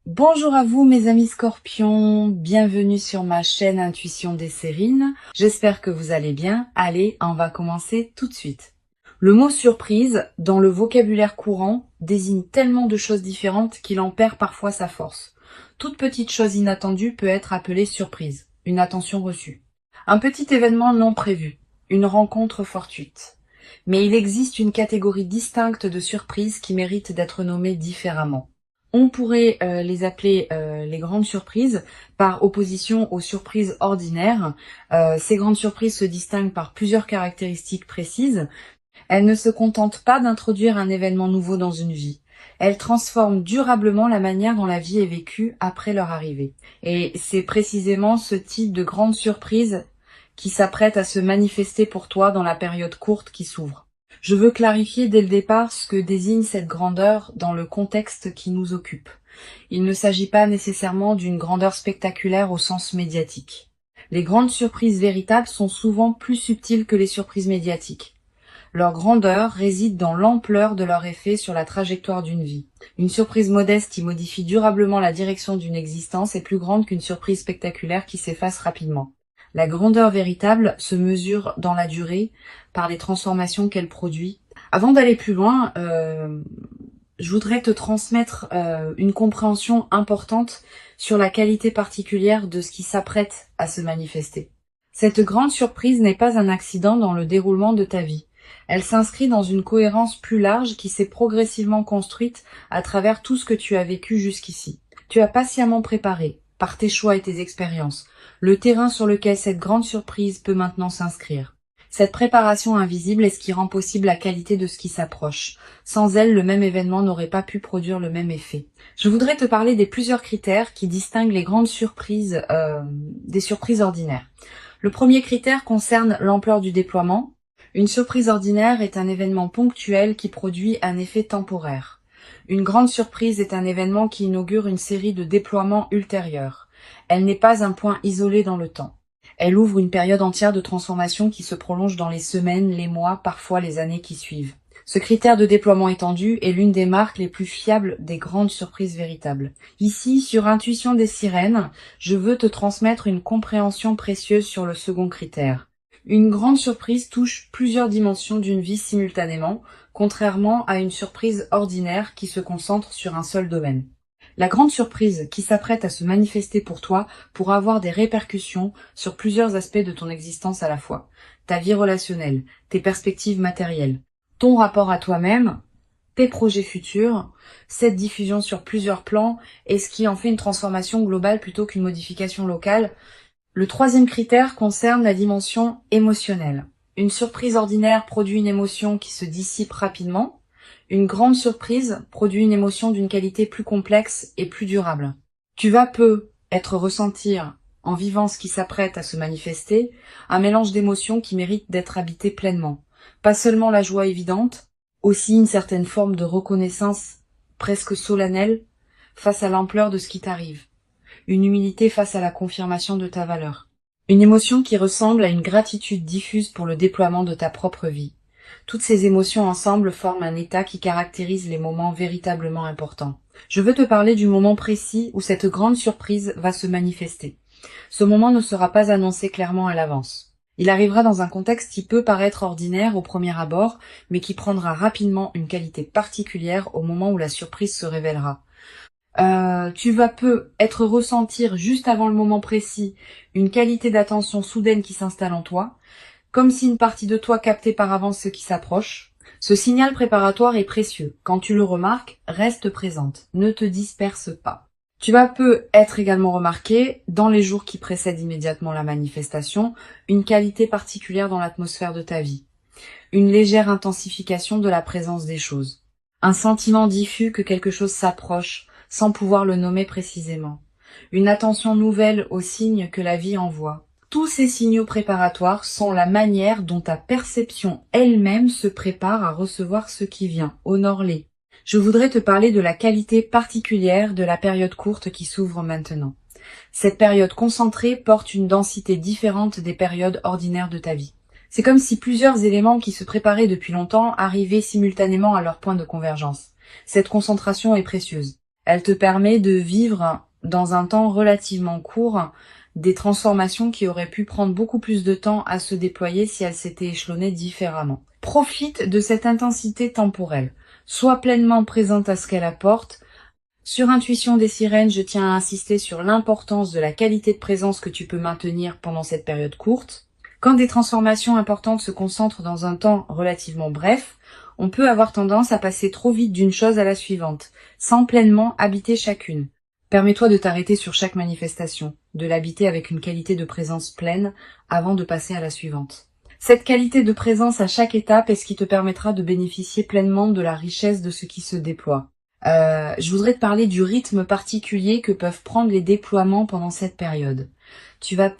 Bonjour à vous mes amis scorpions, bienvenue sur ma chaîne Intuition des Sérines. J'espère que vous allez bien. Allez, on va commencer tout de suite. Le mot surprise, dans le vocabulaire courant, désigne tellement de choses différentes qu'il en perd parfois sa force. Toute petite chose inattendue peut être appelée surprise, une attention reçue. Un petit événement non prévu, une rencontre fortuite. Mais il existe une catégorie distincte de surprises qui méritent d'être nommées différemment. On pourrait les appeler les grandes surprises, par opposition aux surprises ordinaires. Ces grandes surprises se distinguent par plusieurs caractéristiques précises. Elles ne se contentent pas d'introduire un événement nouveau dans une vie. Elles transforment durablement la manière dont la vie est vécue après leur arrivée. Et c'est précisément ce type de grande surprise qui s'apprête à se manifester pour toi dans la période courte qui s'ouvre. Je veux clarifier dès le départ ce que désigne cette grandeur dans le contexte qui nous occupe. Il ne s'agit pas nécessairement d'une grandeur spectaculaire au sens médiatique. Les grandes surprises véritables sont souvent plus subtiles que les surprises médiatiques. Leur grandeur réside dans l'ampleur de leur effet sur la trajectoire d'une vie. Une surprise modeste qui modifie durablement la direction d'une existence est plus grande qu'une surprise spectaculaire qui s'efface rapidement. La grandeur véritable se mesure dans la durée par les transformations qu'elle produit. Avant d'aller plus loin, je voudrais te transmettre une compréhension importante sur la qualité particulière de ce qui s'apprête à se manifester. Cette grande surprise n'est pas un accident dans le déroulement de ta vie. Elle s'inscrit dans une cohérence plus large qui s'est progressivement construite à travers tout ce que tu as vécu jusqu'ici. Tu as patiemment préparé, par tes choix et tes expériences, le terrain sur lequel cette grande surprise peut maintenant s'inscrire. Cette préparation invisible est ce qui rend possible la qualité de ce qui s'approche. Sans elle, le même événement n'aurait pas pu produire le même effet. Je voudrais te parler des plusieurs critères qui distinguent les grandes surprises des surprises ordinaires. Le premier critère concerne l'ampleur du déploiement. Une surprise ordinaire est un événement ponctuel qui produit un effet temporaire. Une grande surprise est un événement qui inaugure une série de déploiements ultérieurs. Elle n'est pas un point isolé dans le temps. Elle ouvre une période entière de transformation qui se prolonge dans les semaines, les mois, parfois les années qui suivent. Ce critère de déploiement étendu est l'une des marques les plus fiables des grandes surprises véritables. Ici, sur Intuition des Sirènes, je veux te transmettre une compréhension précieuse sur le second critère. Une grande surprise touche plusieurs dimensions d'une vie simultanément, contrairement à une surprise ordinaire qui se concentre sur un seul domaine. La grande surprise qui s'apprête à se manifester pour toi pourra avoir des répercussions sur plusieurs aspects de ton existence à la fois. Ta vie relationnelle, tes perspectives matérielles, ton rapport à toi-même, tes projets futurs, cette diffusion sur plusieurs plans et ce qui en fait une transformation globale plutôt qu'une modification locale. Le troisième critère concerne la dimension émotionnelle. Une surprise ordinaire produit une émotion qui se dissipe rapidement. Une grande surprise produit une émotion d'une qualité plus complexe et plus durable. Tu vas être ressentir, en vivant ce qui s'apprête à se manifester, un mélange d'émotions qui mérite d'être habité pleinement. Pas seulement la joie évidente, aussi une certaine forme de reconnaissance presque solennelle face à l'ampleur de ce qui t'arrive. Une humilité face à la confirmation de ta valeur. Une émotion qui ressemble à une gratitude diffuse pour le déploiement de ta propre vie. Toutes ces émotions ensemble forment un état qui caractérise les moments véritablement importants. Je veux te parler du moment précis où cette grande surprise va se manifester. Ce moment ne sera pas annoncé clairement à l'avance. Il arrivera dans un contexte qui peut paraître ordinaire au premier abord, mais qui prendra rapidement une qualité particulière au moment où la surprise se révélera. Tu vas être ressentir juste avant le moment précis une qualité d'attention soudaine qui s'installe en toi, comme si une partie de toi captait par avance ce qui s'approche. Ce signal préparatoire est précieux. Quand tu le remarques, reste présente. Ne te disperse pas. Tu vas être également remarqué, dans les jours qui précèdent immédiatement la manifestation, une qualité particulière dans l'atmosphère de ta vie. Une légère intensification de la présence des choses. Un sentiment diffus que quelque chose s'approche, sans pouvoir le nommer précisément. Une attention nouvelle aux signes que la vie envoie. Tous ces signaux préparatoires sont la manière dont ta perception elle-même se prépare à recevoir ce qui vient. Honore-les. Je voudrais te parler de la qualité particulière de la période courte qui s'ouvre maintenant. Cette période concentrée porte une densité différente des périodes ordinaires de ta vie. C'est comme si plusieurs éléments qui se préparaient depuis longtemps arrivaient simultanément à leur point de convergence. Cette concentration est précieuse. Elle te permet de vivre dans un temps relativement court des transformations qui auraient pu prendre beaucoup plus de temps à se déployer si elles s'étaient échelonnées différemment. Profite de cette intensité temporelle. Sois pleinement présente à ce qu'elle apporte. Sur Intuition des sirènes, je tiens à insister sur l'importance de la qualité de présence que tu peux maintenir pendant cette période courte. Quand des transformations importantes se concentrent dans un temps relativement bref, on peut avoir tendance à passer trop vite d'une chose à la suivante, sans pleinement habiter chacune. Permets-toi de t'arrêter sur chaque manifestation, de l'habiter avec une qualité de présence pleine avant de passer à la suivante. Cette qualité de présence à chaque étape est ce qui te permettra de bénéficier pleinement de la richesse de ce qui se déploie. Je voudrais te parler du rythme particulier que peuvent prendre les déploiements pendant cette période. Tu vas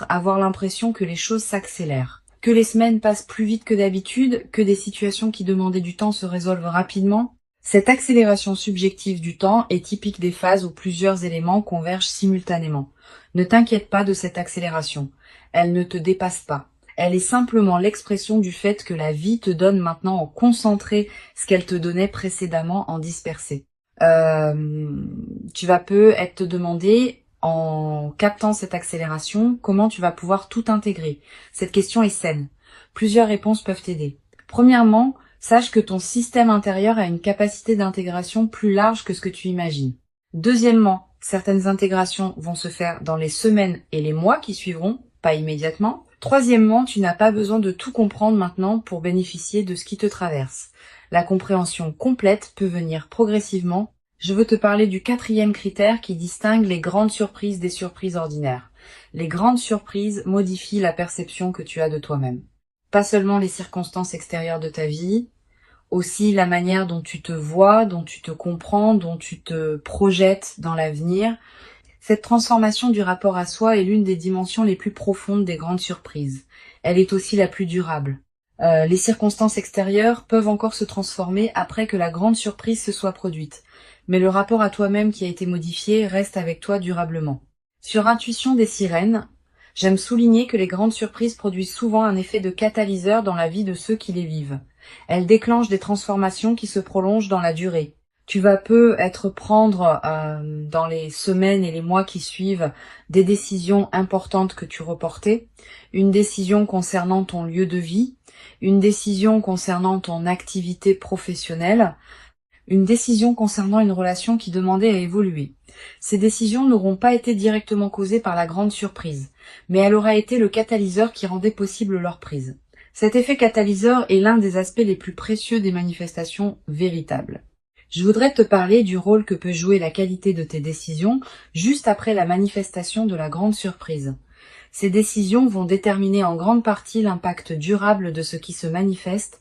avoir l'impression que les choses s'accélèrent, que les semaines passent plus vite que d'habitude, que des situations qui demandaient du temps se résolvent rapidement. Cette accélération subjective du temps est typique des phases où plusieurs éléments convergent simultanément. Ne t'inquiète pas de cette accélération. Elle ne te dépasse pas. Elle est simplement l'expression du fait que la vie te donne maintenant en concentré ce qu'elle te donnait précédemment en dispersé. Tu vas peut-être te demander, en captant cette accélération, comment tu vas pouvoir tout intégrer. Cette question est saine. Plusieurs réponses peuvent t'aider. Premièrement, sache que ton système intérieur a une capacité d'intégration plus large que ce que tu imagines. Deuxièmement, certaines intégrations vont se faire dans les semaines et les mois qui suivront, pas immédiatement. Troisièmement, tu n'as pas besoin de tout comprendre maintenant pour bénéficier de ce qui te traverse. La compréhension complète peut venir progressivement. Je veux te parler du 4e critère qui distingue les grandes surprises des surprises ordinaires. Les grandes surprises modifient la perception que tu as de toi-même. Pas seulement les circonstances extérieures de ta vie, aussi la manière dont tu te vois, dont tu te comprends, dont tu te projettes dans l'avenir. Cette transformation du rapport à soi est l'une des dimensions les plus profondes des grandes surprises. Elle est aussi la plus durable. Les circonstances extérieures peuvent encore se transformer après que la grande surprise se soit produite. Mais le rapport à toi-même qui a été modifié reste avec toi durablement. Sur Intuition des sirènes, j'aime souligner que les grandes surprises produisent souvent un effet de catalyseur dans la vie de ceux qui les vivent. Elles déclenchent des transformations qui se prolongent dans la durée. Tu vas peut-être prendre dans les semaines et les mois qui suivent des décisions importantes que tu reportais, une décision concernant ton lieu de vie, une décision concernant ton activité professionnelle, une décision concernant une relation qui demandait à évoluer. Ces décisions n'auront pas été directement causées par la grande surprise, mais elle aura été le catalyseur qui rendait possible leur prise. Cet effet catalyseur est l'un des aspects les plus précieux des manifestations véritables. Je voudrais te parler du rôle que peut jouer la qualité de tes décisions juste après la manifestation de la grande surprise. Ces décisions vont déterminer en grande partie l'impact durable de ce qui se manifeste.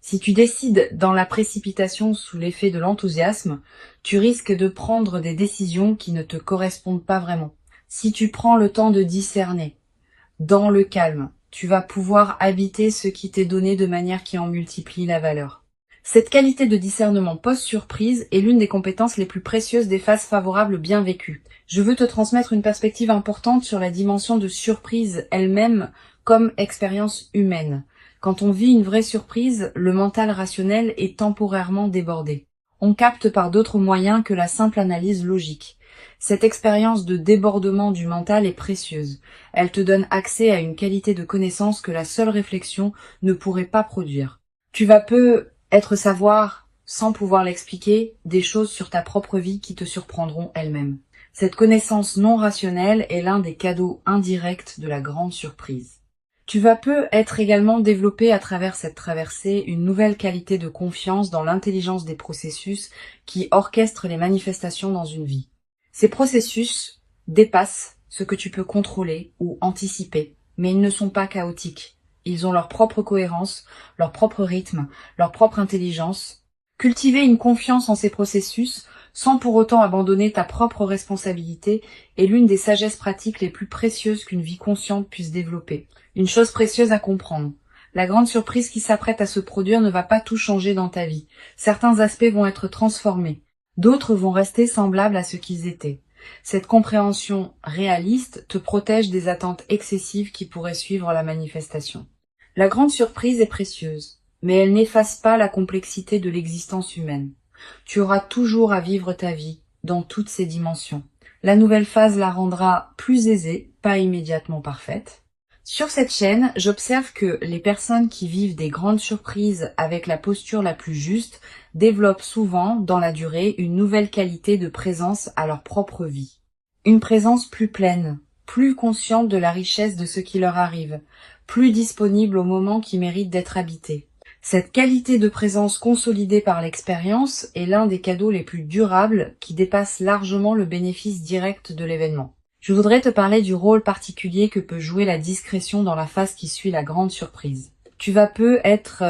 Si tu décides dans la précipitation sous l'effet de l'enthousiasme, tu risques de prendre des décisions qui ne te correspondent pas vraiment. Si tu prends le temps de discerner, dans le calme, tu vas pouvoir habiter ce qui t'est donné de manière qui en multiplie la valeur. Cette qualité de discernement post-surprise est l'une des compétences les plus précieuses des phases favorables bien vécues. Je veux te transmettre une perspective importante sur la dimension de surprise elle-même comme expérience humaine. Quand on vit une vraie surprise, le mental rationnel est temporairement débordé. On capte par d'autres moyens que la simple analyse logique. Cette expérience de débordement du mental est précieuse. Elle te donne accès à une qualité de connaissance que la seule réflexion ne pourrait pas produire. Tu vas savoir, sans pouvoir l'expliquer, des choses sur ta propre vie qui te surprendront elles-mêmes. Cette connaissance non rationnelle est l'un des cadeaux indirects de la grande surprise. Tu vas être également développé à travers cette traversée une nouvelle qualité de confiance dans l'intelligence des processus qui orchestrent les manifestations dans une vie. Ces processus dépassent ce que tu peux contrôler ou anticiper, mais ils ne sont pas chaotiques. Ils ont leur propre cohérence, leur propre rythme, leur propre intelligence. Cultiver une confiance en ces processus, sans pour autant abandonner ta propre responsabilité, est l'une des sagesses pratiques les plus précieuses qu'une vie consciente puisse développer. Une chose précieuse à comprendre. La grande surprise qui s'apprête à se produire ne va pas tout changer dans ta vie. Certains aspects vont être transformés. D'autres vont rester semblables à ce qu'ils étaient. Cette compréhension réaliste te protège des attentes excessives qui pourraient suivre la manifestation. La grande surprise est précieuse, mais elle n'efface pas la complexité de l'existence humaine. Tu auras toujours à vivre ta vie dans toutes ses dimensions. La nouvelle phase la rendra plus aisée, pas immédiatement parfaite. Sur cette chaîne, j'observe que les personnes qui vivent des grandes surprises avec la posture la plus juste développent souvent, dans la durée, une nouvelle qualité de présence à leur propre vie. Une présence plus pleine, plus consciente de la richesse de ce qui leur arrive, plus disponible au moment qui mérite d'être habité. Cette qualité de présence consolidée par l'expérience est l'un des cadeaux les plus durables qui dépasse largement le bénéfice direct de l'événement. Je voudrais te parler du rôle particulier que peut jouer la discrétion dans la phase qui suit la grande surprise. Tu vas peu être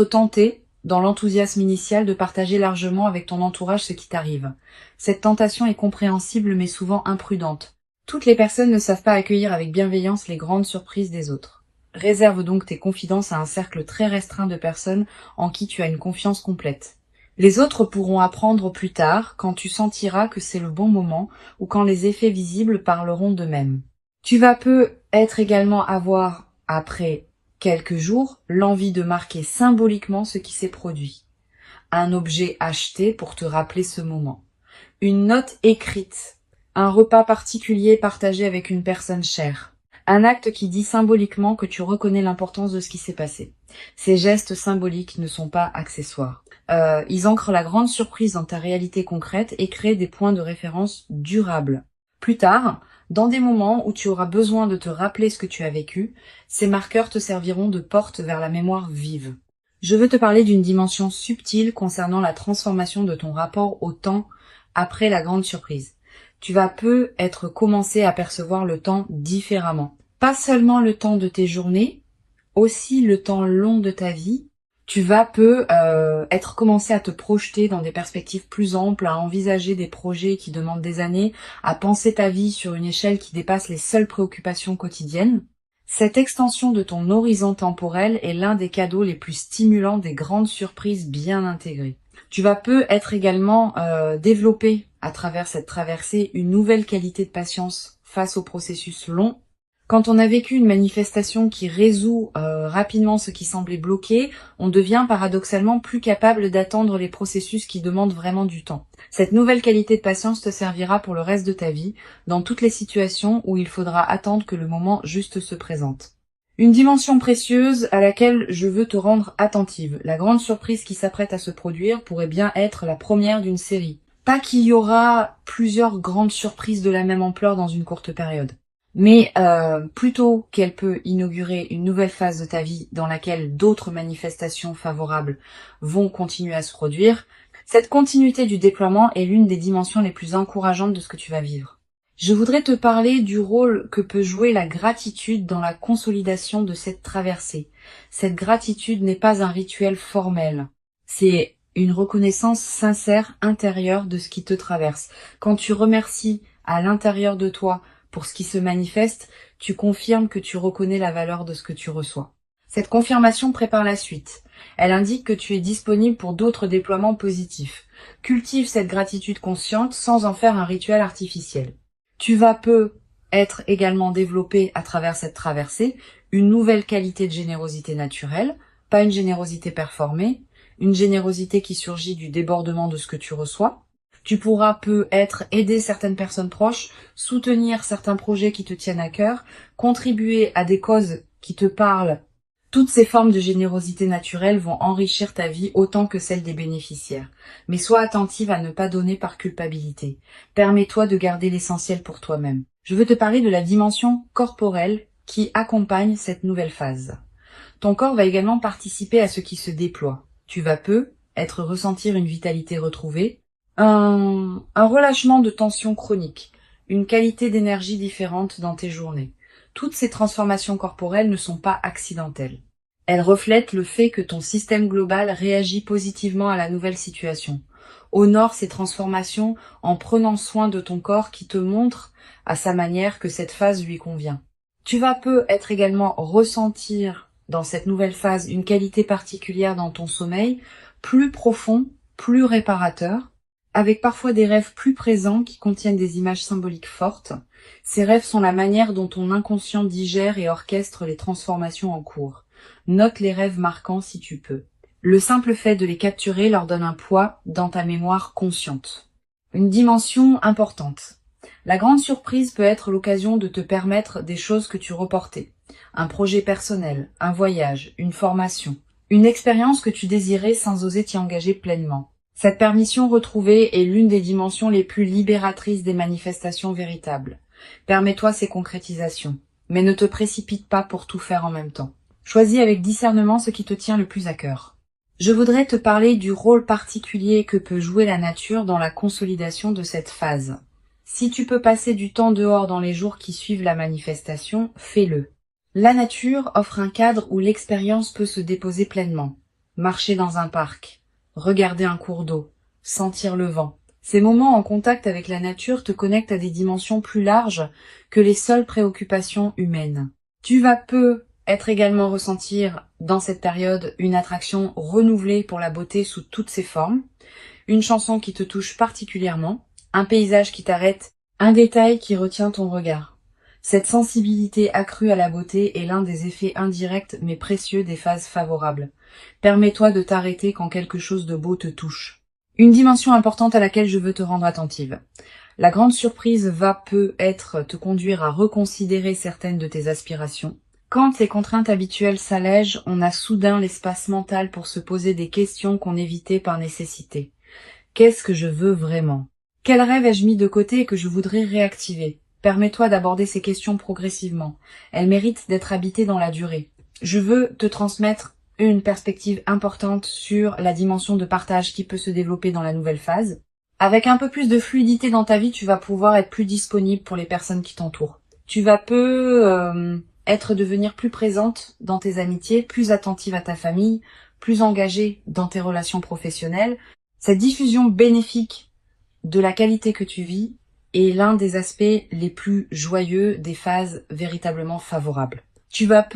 tenté, dans l'enthousiasme initial, de partager largement avec ton entourage ce qui t'arrive. Cette tentation est compréhensible mais souvent imprudente. Toutes les personnes ne savent pas accueillir avec bienveillance les grandes surprises des autres. Réserve donc tes confidences à un cercle très restreint de personnes en qui tu as une confiance complète. Les autres pourront apprendre plus tard, quand tu sentiras que c'est le bon moment ou quand les effets visibles parleront d'eux-mêmes. Tu vas peu être également avoir, après quelques jours, l'envie de marquer symboliquement ce qui s'est produit. Un objet acheté pour te rappeler ce moment. Une note écrite. Un repas particulier partagé avec une personne chère. Un acte qui dit symboliquement que tu reconnais l'importance de ce qui s'est passé. Ces gestes symboliques ne sont pas accessoires. Ils ancrent la grande surprise dans ta réalité concrète et créent des points de référence durables. Plus tard, dans des moments où tu auras besoin de te rappeler ce que tu as vécu, ces marqueurs te serviront de porte vers la mémoire vive. Je veux te parler d'une dimension subtile concernant la transformation de ton rapport au temps après la grande surprise. Tu vas peu être commencé à percevoir le temps différemment. Pas seulement le temps de tes journées, aussi le temps long de ta vie. Tu vas peu être commencé à te projeter dans des perspectives plus amples, à envisager des projets qui demandent des années, à penser ta vie sur une échelle qui dépasse les seules préoccupations quotidiennes. Cette extension de ton horizon temporel est l'un des cadeaux les plus stimulants des grandes surprises bien intégrées. Tu vas peu être également développé à travers cette traversée une nouvelle qualité de patience face au processus long. Quand on a vécu une manifestation qui résout rapidement ce qui semblait bloqué, on devient paradoxalement plus capable d'attendre les processus qui demandent vraiment du temps. Cette nouvelle qualité de patience te servira pour le reste de ta vie, dans toutes les situations où il faudra attendre que le moment juste se présente. Une dimension précieuse à laquelle je veux te rendre attentive. La grande surprise qui s'apprête à se produire pourrait bien être la première d'une série. Pas qu'il y aura plusieurs grandes surprises de la même ampleur dans une courte période. Mais plutôt qu'elle peut inaugurer une nouvelle phase de ta vie dans laquelle d'autres manifestations favorables vont continuer à se produire, cette continuité du déploiement est l'une des dimensions les plus encourageantes de ce que tu vas vivre. Je voudrais te parler du rôle que peut jouer la gratitude dans la consolidation de cette traversée. Cette gratitude n'est pas un rituel formel, c'est une reconnaissance sincère intérieure de ce qui te traverse. Quand tu remercies à l'intérieur de toi pour ce qui se manifeste, tu confirmes que tu reconnais la valeur de ce que tu reçois. Cette confirmation prépare la suite. Elle indique que tu es disponible pour d'autres déploiements positifs. Cultive cette gratitude consciente sans en faire un rituel artificiel. Tu vas peu être également développé à travers cette traversée une nouvelle qualité de générosité naturelle, pas une générosité performée, une générosité qui surgit du débordement de ce que tu reçois. Tu pourras peu être aider certaines personnes proches, soutenir certains projets qui te tiennent à cœur, contribuer à des causes qui te parlent. Toutes ces formes de générosité naturelle vont enrichir ta vie autant que celle des bénéficiaires. Mais sois attentive à ne pas donner par culpabilité. Permets-toi de garder l'essentiel pour toi-même. Je veux te parler de la dimension corporelle qui accompagne cette nouvelle phase. Ton corps va également participer à ce qui se déploie. Tu vas peu ressentir une vitalité retrouvée, un relâchement de tension chronique, une qualité d'énergie différente dans tes journées. Toutes ces transformations corporelles ne sont pas accidentelles. Elles reflètent le fait que ton système global réagit positivement à la nouvelle situation. Honore ces transformations en prenant soin de ton corps qui te montre à sa manière que cette phase lui convient. Tu vas peu être également ressentir dans cette nouvelle phase une qualité particulière dans ton sommeil, plus profond, plus réparateur, avec parfois des rêves plus présents qui contiennent des images symboliques fortes. Ces rêves sont la manière dont ton inconscient digère et orchestre les transformations en cours. Note les rêves marquants si tu peux. Le simple fait de les capturer leur donne un poids dans ta mémoire consciente. Une dimension importante. La grande surprise peut être l'occasion de te permettre des choses que tu reportais. Un projet personnel, un voyage, une formation, une expérience que tu désirais sans oser t'y engager pleinement. Cette permission retrouvée est l'une des dimensions les plus libératrices des manifestations véritables. Permets-toi ces concrétisations, mais ne te précipite pas pour tout faire en même temps. Choisis avec discernement ce qui te tient le plus à cœur. Je voudrais te parler du rôle particulier que peut jouer la nature dans la consolidation de cette phase. Si tu peux passer du temps dehors dans les jours qui suivent la manifestation, fais-le. La nature offre un cadre où l'expérience peut se déposer pleinement. Marcher dans un parc, regarder un cours d'eau, sentir le vent. Ces moments en contact avec la nature te connectent à des dimensions plus larges que les seules préoccupations humaines. Tu vas être également ressentir dans cette période une attraction renouvelée pour la beauté sous toutes ses formes, une chanson qui te touche particulièrement, un paysage qui t'arrête, un détail qui retient ton regard. Cette sensibilité accrue à la beauté est l'un des effets indirects mais précieux des phases favorables. Permets-toi de t'arrêter quand quelque chose de beau te touche. Une dimension importante à laquelle je veux te rendre attentive. La grande surprise va peut-être te conduire à reconsidérer certaines de tes aspirations. Quand les contraintes habituelles s'allègent, on a soudain l'espace mental pour se poser des questions qu'on évitait par nécessité. Qu'est-ce que je veux vraiment? Quel rêve ai-je mis de côté et que je voudrais réactiver? Permets-toi d'aborder ces questions progressivement. Elles méritent d'être habitées dans la durée. Je veux te transmettre une perspective importante sur la dimension de partage qui peut se développer dans la nouvelle phase. Avec un peu plus de fluidité dans ta vie, tu vas pouvoir être plus disponible pour les personnes qui t'entourent. Tu vas devenir plus présente dans tes amitiés, plus attentive à ta famille, plus engagée dans tes relations professionnelles. Cette diffusion bénéfique de la qualité que tu vis est l'un des aspects les plus joyeux des phases véritablement favorables. Tu vas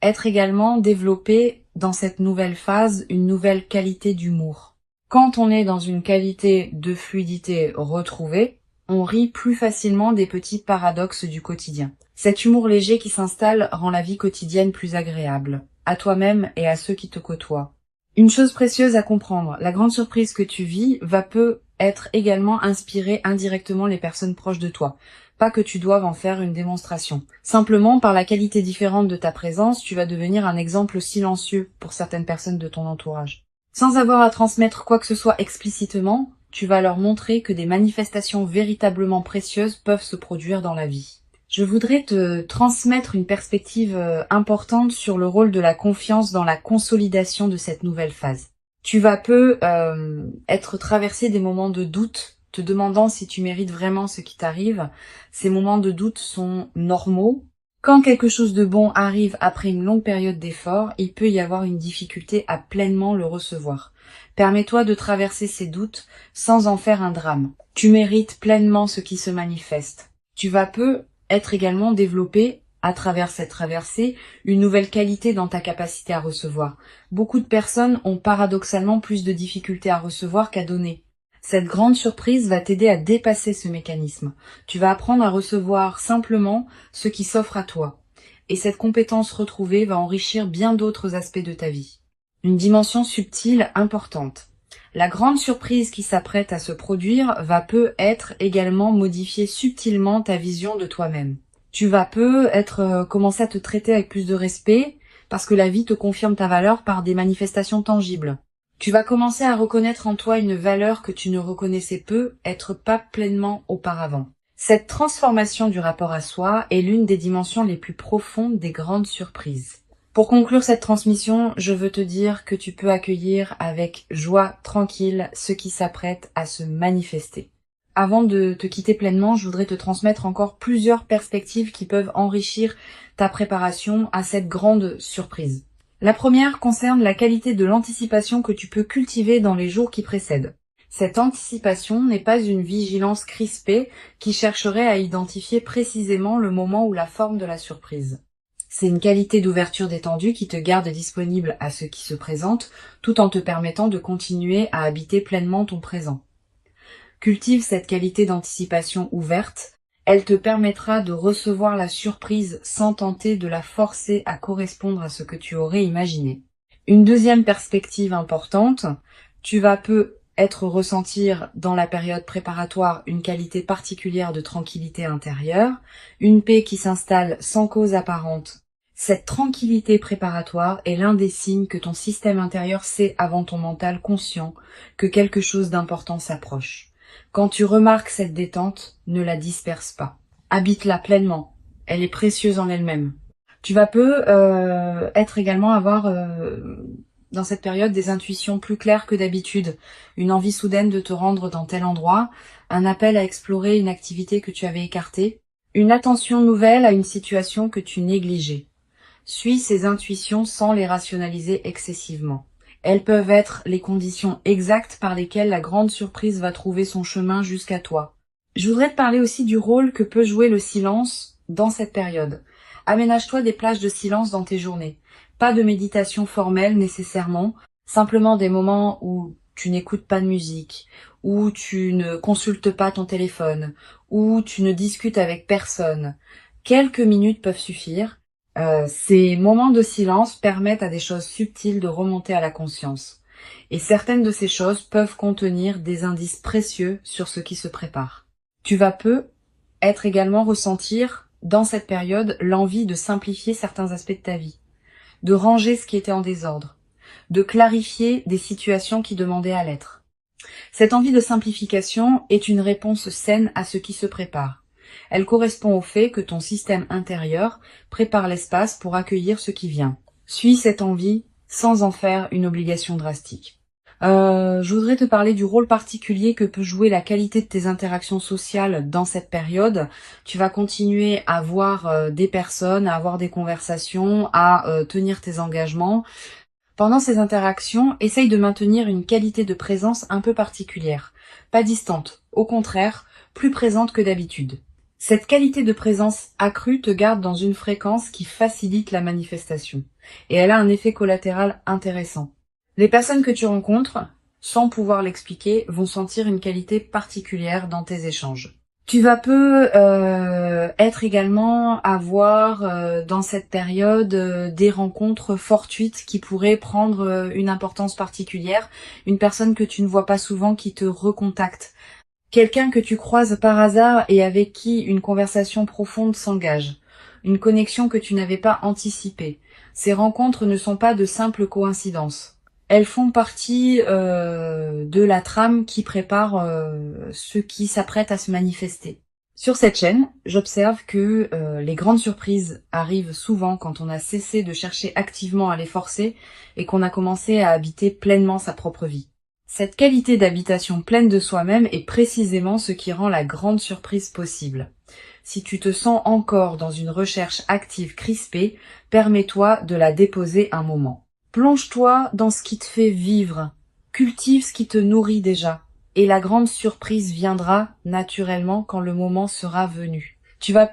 être également développé dans cette nouvelle phase une nouvelle qualité d'humour. Quand on est dans une qualité de fluidité retrouvée, on rit plus facilement des petits paradoxes du quotidien. Cet humour léger qui s'installe rend la vie quotidienne plus agréable, à toi-même et à ceux qui te côtoient. Une chose précieuse à comprendre, la grande surprise que tu vis va être également inspirer indirectement les personnes proches de toi. Pas que tu doives en faire une démonstration. Simplement, par la qualité différente de ta présence, tu vas devenir un exemple silencieux pour certaines personnes de ton entourage. Sans avoir à transmettre quoi que ce soit explicitement, tu vas leur montrer que des manifestations véritablement précieuses peuvent se produire dans la vie. Je voudrais te transmettre une perspective importante sur le rôle de la confiance dans la consolidation de cette nouvelle phase. Tu vas être traversé des moments de doute, te demandant si tu mérites vraiment ce qui t'arrive. Ces moments de doute sont normaux. Quand quelque chose de bon arrive après une longue période d'effort, il peut y avoir une difficulté à pleinement le recevoir. Permets-toi de traverser ces doutes sans en faire un drame. Tu mérites pleinement ce qui se manifeste. Tu vas être également développé, à travers cette traversée, une nouvelle qualité dans ta capacité à recevoir. Beaucoup de personnes ont paradoxalement plus de difficultés à recevoir qu'à donner. Cette grande surprise va t'aider à dépasser ce mécanisme. Tu vas apprendre à recevoir simplement ce qui s'offre à toi. Et cette compétence retrouvée va enrichir bien d'autres aspects de ta vie. Une dimension subtile importante. La grande surprise qui s'apprête à se produire va être également modifier subtilement ta vision de toi-même. Tu vas commencer à te traiter avec plus de respect parce que la vie te confirme ta valeur par des manifestations tangibles. Tu vas commencer à reconnaître en toi une valeur que tu ne reconnaissais être pas pleinement auparavant. Cette transformation du rapport à soi est l'une des dimensions les plus profondes des grandes surprises. Pour conclure cette transmission, je veux te dire que tu peux accueillir avec joie tranquille ce qui s'apprête à se manifester. Avant de te quitter pleinement, je voudrais te transmettre encore plusieurs perspectives qui peuvent enrichir ta préparation à cette grande surprise. La première concerne la qualité de l'anticipation que tu peux cultiver dans les jours qui précèdent. Cette anticipation n'est pas une vigilance crispée qui chercherait à identifier précisément le moment ou la forme de la surprise. C'est une qualité d'ouverture détendue qui te garde disponible à ce qui se présente, tout en te permettant de continuer à habiter pleinement ton présent. Cultive cette qualité d'anticipation ouverte, elle te permettra de recevoir la surprise sans tenter de la forcer à correspondre à ce que tu aurais imaginé. Une deuxième perspective importante, tu vas ressentir dans la période préparatoire une qualité particulière de tranquillité intérieure, une paix qui s'installe sans cause apparente. Cette tranquillité préparatoire est l'un des signes que ton système intérieur sait avant ton mental conscient que quelque chose d'important s'approche. Quand tu remarques cette détente, ne la disperse pas. Habite-la pleinement. Elle est précieuse en elle-même. Tu vas être également avoir dans cette période des intuitions plus claires que d'habitude, une envie soudaine de te rendre dans tel endroit, un appel à explorer une activité que tu avais écartée, une attention nouvelle à une situation que tu négligeais. Suis ces intuitions sans les rationaliser excessivement. Elles peuvent être les conditions exactes par lesquelles la grande surprise va trouver son chemin jusqu'à toi. Je voudrais te parler aussi du rôle que peut jouer le silence dans cette période. Aménage-toi des plages de silence dans tes journées. Pas de méditation formelle nécessairement, simplement des moments où tu n'écoutes pas de musique, où tu ne consultes pas ton téléphone, où tu ne discutes avec personne. Quelques minutes peuvent suffire. Ces moments de silence permettent à des choses subtiles de remonter à la conscience. Et certaines de ces choses peuvent contenir des indices précieux sur ce qui se prépare. Tu vas être également ressentir dans cette période l'envie de simplifier certains aspects de ta vie, de ranger ce qui était en désordre, de clarifier des situations qui demandaient à l'être. Cette envie de simplification est une réponse saine à ce qui se prépare. Elle correspond au fait que ton système intérieur prépare l'espace pour accueillir ce qui vient. Suis cette envie sans en faire une obligation drastique. Je voudrais te parler du rôle particulier que peut jouer la qualité de tes interactions sociales dans cette période. Tu vas continuer à voir des personnes, à avoir des conversations, à tenir tes engagements. Pendant ces interactions, essaye de maintenir une qualité de présence un peu particulière. Pas distante, au contraire, plus présente que d'habitude. Cette qualité de présence accrue te garde dans une fréquence qui facilite la manifestation. Et elle a un effet collatéral intéressant. Les personnes que tu rencontres, sans pouvoir l'expliquer, vont sentir une qualité particulière dans tes échanges. Tu vas être également avoir dans cette période des rencontres fortuites qui pourraient prendre une importance particulière, une personne que tu ne vois pas souvent qui te recontacte, quelqu'un que tu croises par hasard et avec qui une conversation profonde s'engage, une connexion que tu n'avais pas anticipée. Ces rencontres ne sont pas de simples coïncidences. Elles font partie de la trame qui prépare ce qui s'apprête à se manifester. Sur cette chaîne, j'observe que les grandes surprises arrivent souvent quand on a cessé de chercher activement à les forcer et qu'on a commencé à habiter pleinement sa propre vie. Cette qualité d'habitation pleine de soi-même est précisément ce qui rend la grande surprise possible. Si tu te sens encore dans une recherche active crispée, permets-toi de la déposer un moment. Plonge-toi dans ce qui te fait vivre, cultive ce qui te nourrit déjà, et la grande surprise viendra naturellement quand le moment sera venu. Tu vas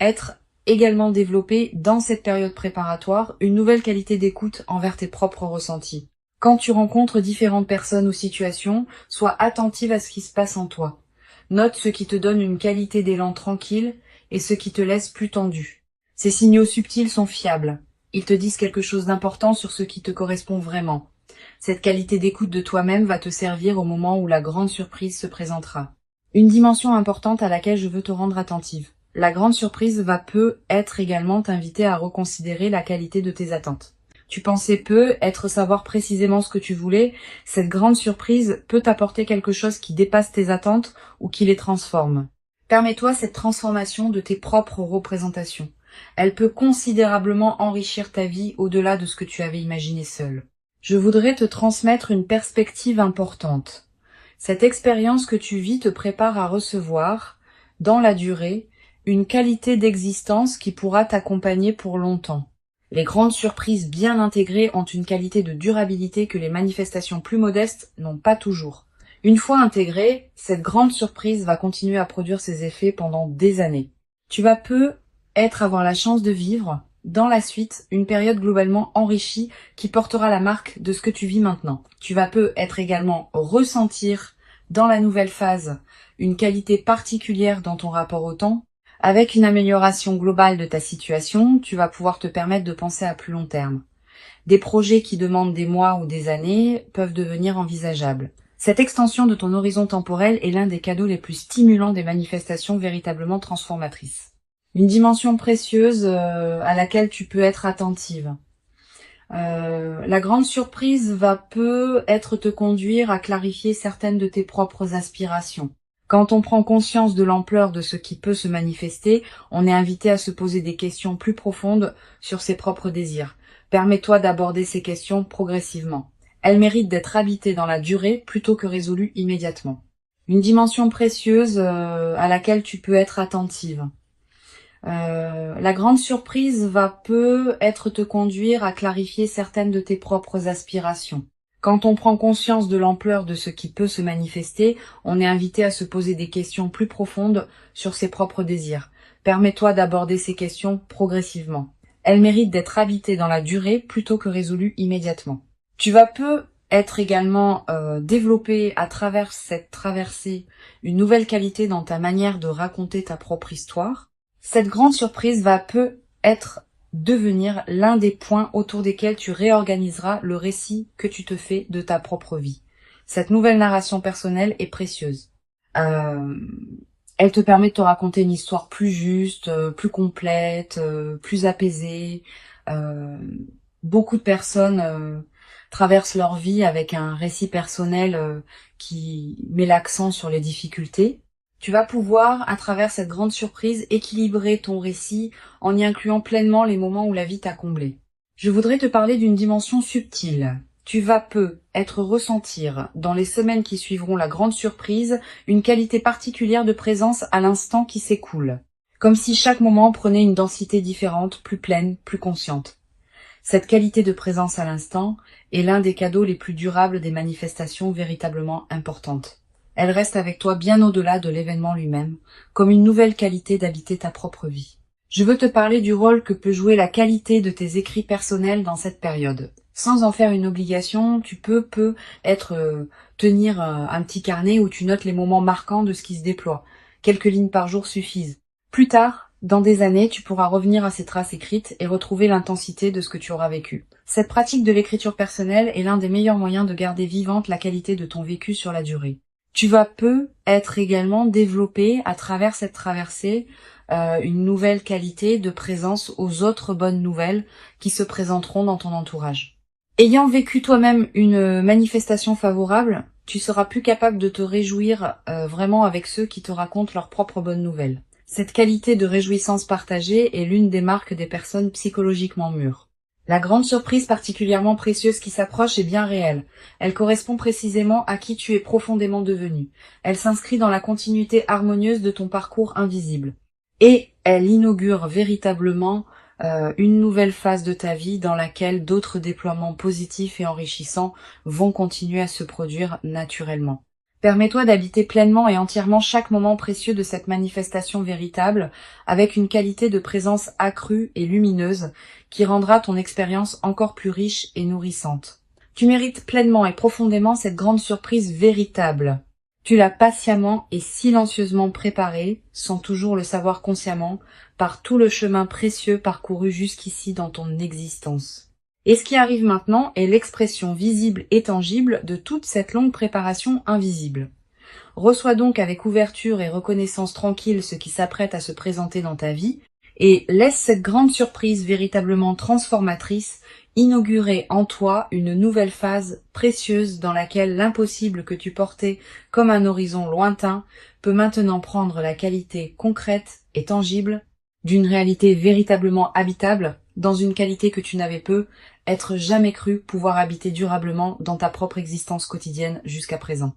être également développé dans cette période préparatoire une nouvelle qualité d'écoute envers tes propres ressentis. Quand tu rencontres différentes personnes ou situations, sois attentive à ce qui se passe en toi. Note ce qui te donne une qualité d'élan tranquille et ce qui te laisse plus tendu. Ces signaux subtils sont fiables. Ils te disent quelque chose d'important sur ce qui te correspond vraiment. Cette qualité d'écoute de toi-même va te servir au moment où la grande surprise se présentera. Une dimension importante à laquelle je veux te rendre attentive. La grande surprise va être également t'inviter à reconsidérer la qualité de tes attentes. Tu pensais savoir précisément ce que tu voulais. Cette grande surprise peut t'apporter quelque chose qui dépasse tes attentes ou qui les transforme. Permets-toi cette transformation de tes propres représentations. Elle peut considérablement enrichir ta vie au-delà de ce que tu avais imaginé seul. Je voudrais te transmettre une perspective importante. Cette expérience que tu vis te prépare à recevoir, dans la durée, une qualité d'existence qui pourra t'accompagner pour longtemps. Les grandes surprises bien intégrées ont une qualité de durabilité que les manifestations plus modestes n'ont pas toujours. Une fois intégrée, cette grande surprise va continuer à produire ses effets pendant des années. Tu vas avoir la chance de vivre, dans la suite, une période globalement enrichie qui portera la marque de ce que tu vis maintenant. Tu vas être également ressentir, dans la nouvelle phase, une qualité particulière dans ton rapport au temps. Avec une amélioration globale de ta situation, tu vas pouvoir te permettre de penser à plus long terme. Des projets qui demandent des mois ou des années peuvent devenir envisageables. Cette extension de ton horizon temporel est l'un des cadeaux les plus stimulants des manifestations véritablement transformatrices. Une dimension précieuse à laquelle tu peux être attentive. La grande surprise va peut-être te conduire à clarifier certaines de tes propres aspirations. Quand on prend conscience de l'ampleur de ce qui peut se manifester, on est invité à se poser des questions plus profondes sur ses propres désirs. Permets-toi d'aborder ces questions progressivement. Elles méritent d'être habitées dans la durée plutôt que résolues immédiatement. Une dimension précieuse à laquelle tu peux être attentive. La grande surprise va peut-être te conduire à clarifier certaines de tes propres aspirations. Quand on prend conscience de l'ampleur de ce qui peut se manifester, on est invité à se poser des questions plus profondes sur ses propres désirs. Permets-toi d'aborder ces questions progressivement. Elles méritent d'être habitées dans la durée plutôt que résolues immédiatement. Tu vas être également développé à travers cette traversée une nouvelle qualité dans ta manière de raconter ta propre histoire. Cette grande surprise va peut-être devenir l'un des points autour desquels tu réorganiseras le récit que tu te fais de ta propre vie. Cette nouvelle narration personnelle est précieuse. Elle te permet de te raconter une histoire plus juste, plus complète, plus apaisée. Beaucoup de personnes traversent leur vie avec un récit personnel qui met l'accent sur les difficultés. Tu vas pouvoir, à travers cette grande surprise, équilibrer ton récit en y incluant pleinement les moments où la vie t'a comblé. Je voudrais te parler d'une dimension subtile. Tu vas être ressentir, dans les semaines qui suivront la grande surprise, une qualité particulière de présence à l'instant qui s'écoule. Comme si chaque moment prenait une densité différente, plus pleine, plus consciente. Cette qualité de présence à l'instant est l'un des cadeaux les plus durables des manifestations véritablement importantes. Elle reste avec toi bien au-delà de l'événement lui-même, comme une nouvelle qualité d'habiter ta propre vie. Je veux te parler du rôle que peut jouer la qualité de tes écrits personnels dans cette période. Sans en faire une obligation, tu peux tenir un petit carnet où tu notes les moments marquants de ce qui se déploie. Quelques lignes par jour suffisent. Plus tard, dans des années, tu pourras revenir à ces traces écrites et retrouver l'intensité de ce que tu auras vécu. Cette pratique de l'écriture personnelle est l'un des meilleurs moyens de garder vivante la qualité de ton vécu sur la durée. Tu vas être également développé à travers cette traversée une nouvelle qualité de présence aux autres bonnes nouvelles qui se présenteront dans ton entourage. Ayant vécu toi-même une manifestation favorable, tu seras plus capable de te réjouir vraiment avec ceux qui te racontent leurs propres bonnes nouvelles. Cette qualité de réjouissance partagée est l'une des marques des personnes psychologiquement mûres. La grande surprise particulièrement précieuse qui s'approche est bien réelle. Elle correspond précisément à qui tu es profondément devenu. Elle s'inscrit dans la continuité harmonieuse de ton parcours invisible. Et elle inaugure véritablement une nouvelle phase de ta vie dans laquelle d'autres déploiements positifs et enrichissants vont continuer à se produire naturellement. Permets-toi d'habiter pleinement et entièrement chaque moment précieux de cette manifestation véritable avec une qualité de présence accrue et lumineuse qui rendra ton expérience encore plus riche et nourrissante. Tu mérites pleinement et profondément cette grande surprise véritable. Tu l'as patiemment et silencieusement préparée, sans toujours le savoir consciemment, par tout le chemin précieux parcouru jusqu'ici dans ton existence. Et ce qui arrive maintenant est l'expression visible et tangible de toute cette longue préparation invisible. Reçois donc avec ouverture et reconnaissance tranquille ce qui s'apprête à se présenter dans ta vie, et laisse cette grande surprise véritablement transformatrice inaugurer en toi une nouvelle phase précieuse dans laquelle l'impossible que tu portais comme un horizon lointain peut maintenant prendre la qualité concrète et tangible d'une réalité véritablement habitable dans une qualité que tu n'avais être jamais cru pouvoir habiter durablement dans ta propre existence quotidienne jusqu'à présent.